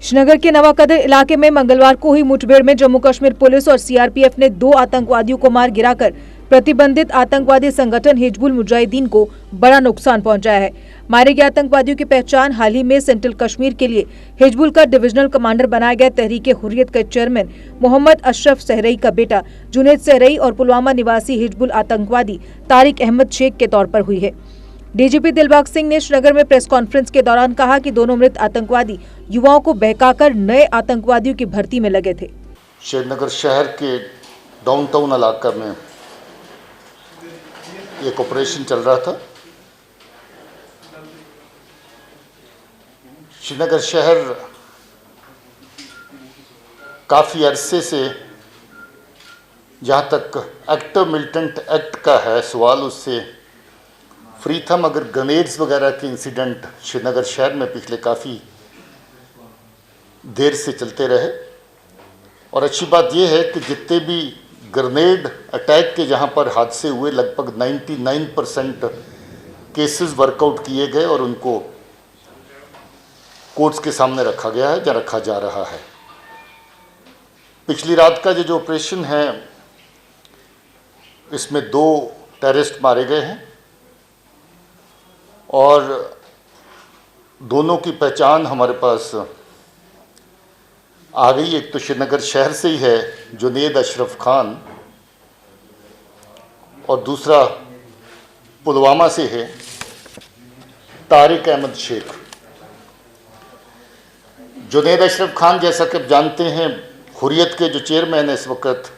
श्रीनगर के नवाकदर इलाके में मंगलवार को हुई मुठभेड़ में जम्मू कश्मीर पुलिस और सीआरपीएफ ने 2 आतंकवादियों को मार गिराकर प्रतिबंधित आतंकवादी संगठन हिजबुल मुजाहिदीन को बड़ा नुकसान पहुंचाया है। मारे गए आतंकवादियों की पहचान हाल ही में सेंट्रल कश्मीर के लिए हिजबुल का डिविजनल कमांडर बनाया गया तहरीक हुर्रियत के चेयरमैन मोहम्मद अशरफ सहरई का बेटा जुनैद सहरई और पुलवामा निवासी हिजबुल आतंकवादी तारिक अहमद शेख के तौर पर हुई है। डीजीपी दिलबाग सिंह ने श्रीनगर में प्रेस कॉन्फ्रेंस के दौरान कहा कि दोनों मृत आतंकवादी युवाओं को बहकाकर नए आतंकवादियों की भर्ती में लगे थे। श्रीनगर शहर के डाउनटाउन इलाका में एक ऑपरेशन चल रहा था। श्रीनगर शहर काफ़ी अरसे से, जहाँ तक एक्टिव मिलिटेंट एक्ट का है सवाल, उससे फ्री था, मगर ग्रेनेड्स वगैरह के इंसिडेंट श्रीनगर शहर में पिछले काफ़ी देर से चलते रहे। और अच्छी बात यह है कि जितने भी ग्रेनेड अटैक के जहां पर हादसे हुए, लगभग 99% केसेस वर्कआउट किए गए और उनको कोर्ट्स के सामने रखा गया है या रखा जा रहा है। पिछली रात का जो ऑपरेशन है, इसमें 2 टेररिस्ट मारे गए हैं और दोनों की पहचान हमारे पास आ गई। एक तो श्रीनगर शहर से ही है जुनैद अशरफ खान, और दूसरा पुलवामा से है तारिक अहमद शेख। जुनैद अशरफ खान, जैसा कि आप जानते हैं, हुर्रियत के जो चेयरमैन है इस वक्त,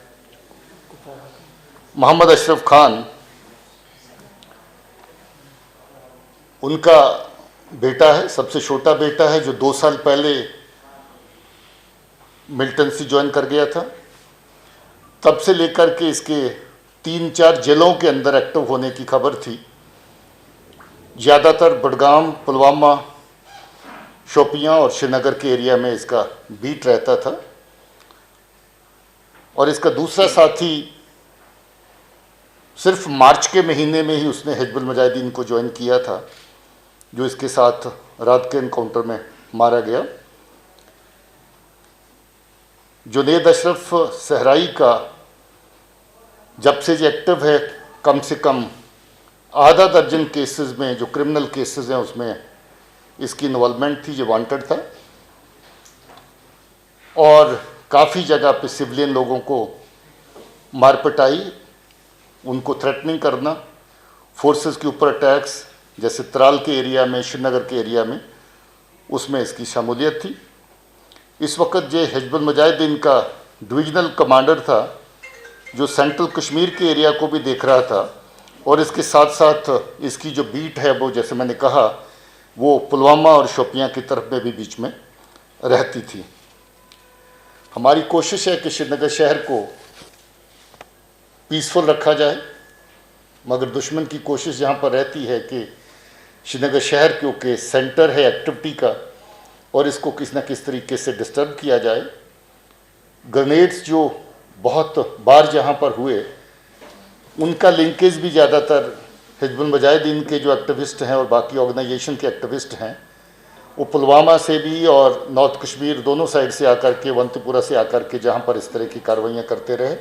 मोहम्मद अशरफ खान, उनका बेटा है, सबसे छोटा बेटा है, जो 2 साल पहले मिलिटेंसी ज्वाइन कर गया था। तब से लेकर के इसके 3-4 जेलों के अंदर एक्टिव होने की खबर थी। ज़्यादातर बडगाम, पुलवामा, शोपियां और श्रीनगर के एरिया में इसका बीट रहता था। और इसका दूसरा साथी सिर्फ मार्च के महीने में ही उसने हिजबुल मुजाहिदीन को ज्वाइन किया था, जो इसके साथ रात के एनकाउंटर में मारा गया। जुनैद अशरफ सहरई का जब से जो एक्टिव है, कम से कम आधा दर्जन केसेस में, जो क्रिमिनल केसेस हैं, उसमें इसकी इन्वॉल्वमेंट थी, जो वांटेड था। और काफ़ी जगह पे सिविलियन लोगों को मारपिटाई, उनको थ्रेटनिंग करना, फोर्सेस के ऊपर अटैक्स, जैसे त्राल के एरिया में, श्रीनगर के एरिया में, उसमें इसकी शमूलियत थी। इस वक्त जो हिजबुल मुजाहिदीन का डिविजनल कमांडर था, जो सेंट्रल कश्मीर के एरिया को भी देख रहा था, और इसके साथ साथ इसकी जो बीट है वो, जैसे मैंने कहा, वो पुलवामा और शोपियां की तरफ में भी बीच में रहती थी। हमारी कोशिश है कि श्रीनगर शहर को पीसफुल रखा जाए, मगर दुश्मन की कोशिश यहाँ पर रहती है कि श्रीनगर शहर क्योंकि सेंटर है एक्टिविटी का, और इसको किसी न किसी तरीके से डिस्टर्ब किया जाए। ग्रेनेड्स जो बहुत बार जहाँ पर हुए, उनका लिंकेज भी ज़्यादातर हिजबुल मुजाहिदीन के जो एक्टिविस्ट हैं और बाकी ऑर्गेनाइजेशन के एक्टिविस्ट हैं, वो पुलवामा से भी और नॉर्थ कश्मीर, दोनों साइड से आकर के, अवंतीपुरा से आकर के जहाँ पर इस तरह की कार्रवाइयाँ करते रहे।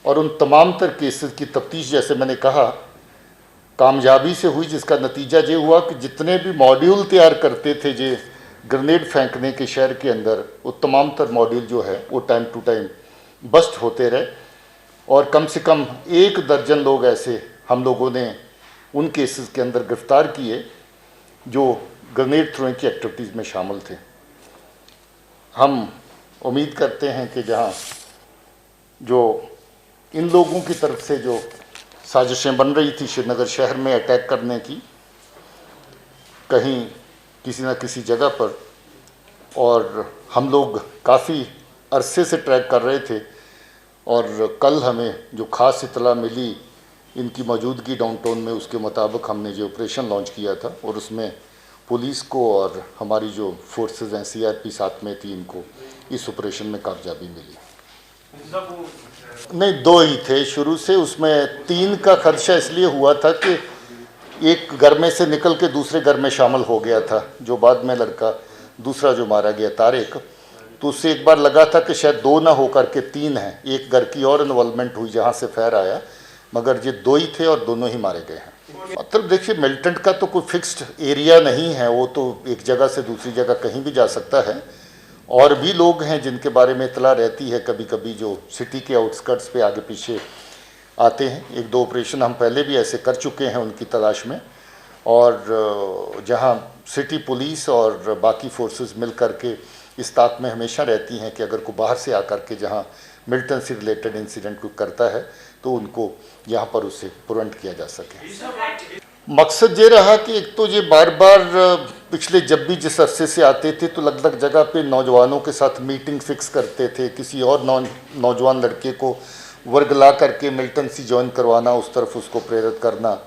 और उन तमाम तर केसेस की तफ्तीश, जैसे मैंने कहा, कामयाबी से हुई, जिसका नतीजा ये हुआ कि जितने भी मॉड्यूल तैयार करते थे जे ग्रेनेड फेंकने के शहर के अंदर, वो तमाम तर मॉड्यूल जो है वो टाइम टू टाइम बस्ट होते रहे। और कम से कम 1 दर्जन लोग ऐसे हम लोगों ने उन केसेस के अंदर गिरफ्तार किए जो ग्रेनेड थ्रोइंग की एक्टिविटीज़ में शामिल थे। हम उम्मीद करते हैं कि जहाँ जो इन लोगों की तरफ से जो साजिशें बन रही थी श्रीनगर शहर में अटैक करने की, कहीं किसी न किसी जगह पर, और हम लोग काफ़ी अरसे से ट्रैक कर रहे थे, और कल हमें जो ख़ास इतला मिली इनकी मौजूदगी डाउनटाउन में, उसके मुताबिक हमने जो ऑपरेशन लॉन्च किया था, और उसमें पुलिस को और हमारी जो फोर्सेस हैं, सीआरपी साथ में थी, इनको इस ऑपरेशन में कामयाबी मिली। नहीं, 2 ही थे शुरू से। उसमें 3 का खदशा इसलिए हुआ था कि एक घर में से निकल के दूसरे घर में शामिल हो गया था, जो बाद में लड़का दूसरा जो मारा गया तारिक, तो उससे एक बार लगा था कि शायद 2 ना होकर के 3 हैं। एक घर की और इन्वॉल्वमेंट हुई जहाँ से फायर आया, मगर ये 2 ही थे और दोनों ही मारे गए हैं। मतलब देखिए, मिलिटेंट का तो कोई फिक्स्ड एरिया नहीं है, वो तो एक जगह से दूसरी जगह कहीं भी जा सकता है। और भी लोग हैं जिनके बारे में इतला रहती है कभी कभी, जो सिटी के आउटस्कर्ट्स पे आगे पीछे आते हैं। 1-2 ऑपरेशन हम पहले भी ऐसे कर चुके हैं उनकी तलाश में, और जहां सिटी पुलिस और बाकी फोर्सेस मिल करके इस ताक में हमेशा रहती हैं कि अगर कोई बाहर से आकर के जहां मिलिटेंट से रिलेटेड इंसिडेंट कोई करता है तो उनको यहाँ पर उससे प्रिवेंट किया जा सके। मकसद ये रहा कि एक तो ये बार बार पिछले जब भी जिस अरसे से आते थे तो अलग अलग जगह पे नौजवानों के साथ मीटिंग फिक्स करते थे, किसी और नौजवान लड़के को वर्गला करके मिलिटेंसी ज्वाइन करवाना, उस तरफ उसको प्रेरित करना,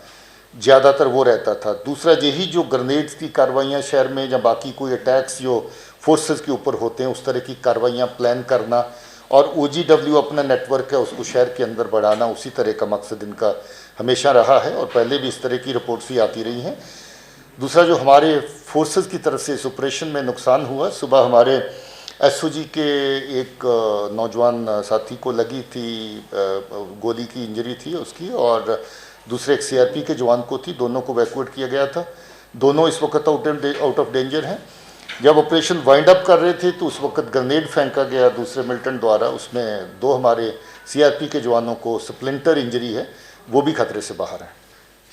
ज़्यादातर वो रहता था। दूसरा यही जो ग्रेनेड्स की कार्रवाइयाँ शहर में या बाकी कोई अटैक्स जो फोर्सेस के ऊपर होते हैं उस तरह की कार्रवाइयाँ प्लान करना, और OGW अपना नेटवर्क है उसको शहर के अंदर बढ़ाना, उसी तरह का मकसद इनका हमेशा रहा है और पहले भी इस तरह की रिपोर्ट्स ही आती रही हैं। दूसरा जो हमारे फोर्सेस की तरफ से इस ऑपरेशन में नुकसान हुआ, सुबह हमारे SOG के एक नौजवान साथी को लगी थी, गोली की इंजरी थी उसकी, और दूसरे एक CRP के जवान को थी। दोनों को इवैक्यूएट किया गया था, दोनों इस वक्त आउट ऑफ डेंजर हैं। जब ऑपरेशन वाइंड अप कर रहे थे तो उस वक्त ग्रेनेड फेंका गया दूसरे मिलिटेंट द्वारा, उसमें 2 हमारे CRP के जवानों को स्प्लिंटर इंजरी है, वो भी खतरे से बाहर है।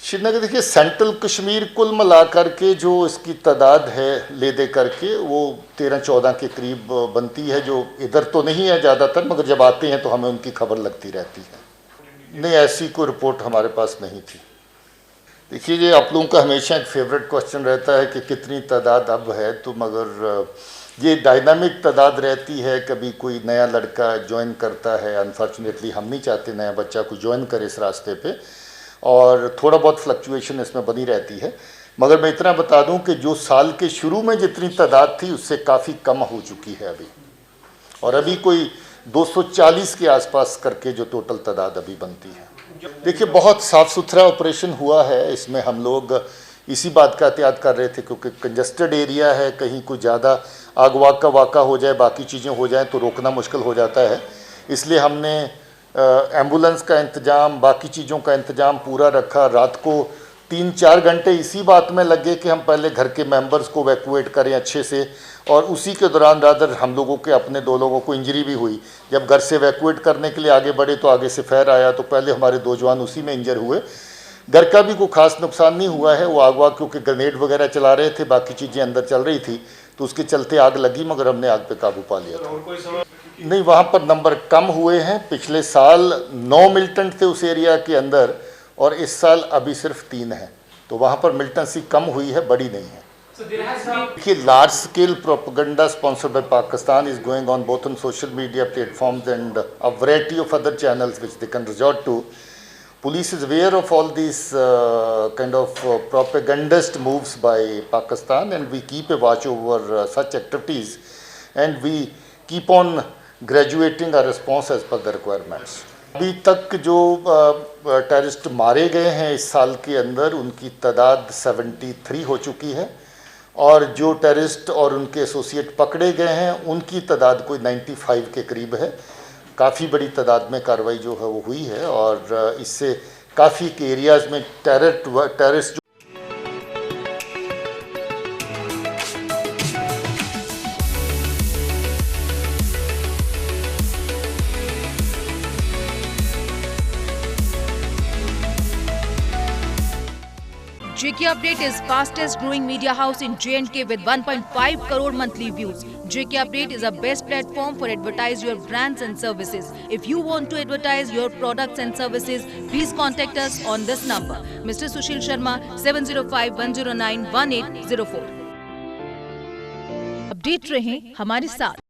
श्रीनगर देखिए, सेंट्रल कश्मीर कुल मिला करके जो इसकी तादाद है ले दे करके वो 13-14 के करीब बनती है, जो इधर तो नहीं है ज़्यादातर, मगर जब आते हैं तो हमें उनकी खबर लगती रहती है। नहीं, ऐसी कोई रिपोर्ट हमारे पास नहीं थी। देखिए, ये आप लोगों का हमेशा एक फेवरेट क्वेश्चन रहता है कि कितनी तादाद अब है, तो मगर ये डायनामिक तादाद रहती है। कभी कोई नया लड़का ज्वाइन करता है, अनफॉर्चुनेटली हम नहीं चाहते नया बच्चा को ज्वाइन करे इस रास्ते पे, और थोड़ा बहुत फ्लक्चुएशन इसमें बनी रहती है। मगर मैं इतना बता दूं कि जो साल के शुरू में जितनी तादाद थी उससे काफ़ी कम हो चुकी है अभी, और अभी कोई 240 के आसपास करके जो टोटल तादाद अभी बनती है। देखिए, बहुत साफ़ सुथरा ऑपरेशन हुआ है। इसमें हम लोग इसी बात का एहतियात कर रहे थे क्योंकि कंजस्टेड एरिया है, कहीं कोई ज़्यादा आग वाग का वाक़ा हो जाए, बाकी चीज़ें हो जाएं तो रोकना मुश्किल हो जाता है। इसलिए हमने एम्बुलेंस का इंतज़ाम, बाकी चीज़ों का इंतज़ाम पूरा रखा। रात को 3-4 घंटे इसी बात में लगे कि हम पहले घर के मेंबर्स को इवैक्यूएट करें अच्छे से, और उसी के दौरान रादर हम लोगों के अपने 2 लोगों को इंजरी भी हुई। जब घर से इवैक्यूएट करने के लिए आगे बढ़े तो आगे से फायर आया, तो पहले हमारे 2 जवान उसी में इंजर हुए। घर का भी कोई खास नुकसान नहीं हुआ है, वो आग वाग क्योंकि ग्रेनेड वगैरह चला रहे थे, बाकी चीज़ें अंदर चल रही थी तो उसके चलते आग लगी, मगर हमने आग पे काबू पा लिया था। नहीं, वहाँ पर नंबर कम हुए हैं। पिछले साल 9 मिलिटेंट थे उस एरिया के अंदर, और इस साल अभी सिर्फ 3 हैं, तो वहाँ पर मिलिटेंसी कम हुई है, बड़ी नहीं है। देखिए, large scale propaganda sponsored by Pakistan is going on both on social media platforms and a variety of other channels which they can resort to. Police is aware of all these kind of propagandist moves by Pakistan, and we keep a watch over such activities, and we keep on graduating our response as per the requirements. अभी तक जो terrorist मारे गए हैं इस साल के अंदर उनकी तादाद 73 हो चुकी है, और जो टेररिस्ट और उनके एसोसिएट पकड़े गए हैं उनकी तादाद कोई 95 के करीब है। काफ़ी बड़ी तादाद में कार्रवाई जो है वो हुई है, और इससे काफ़ी के एरियाज़ में terrorist JK Update is fastest growing media house in J&K with 1.5 crore monthly views. JK Update is a best platform for advertise your brands and services. If you want to advertise your products and services, please contact us on this number. Mr. Sushil Sharma, 705-109-1804. Update रहें हमारे साथ।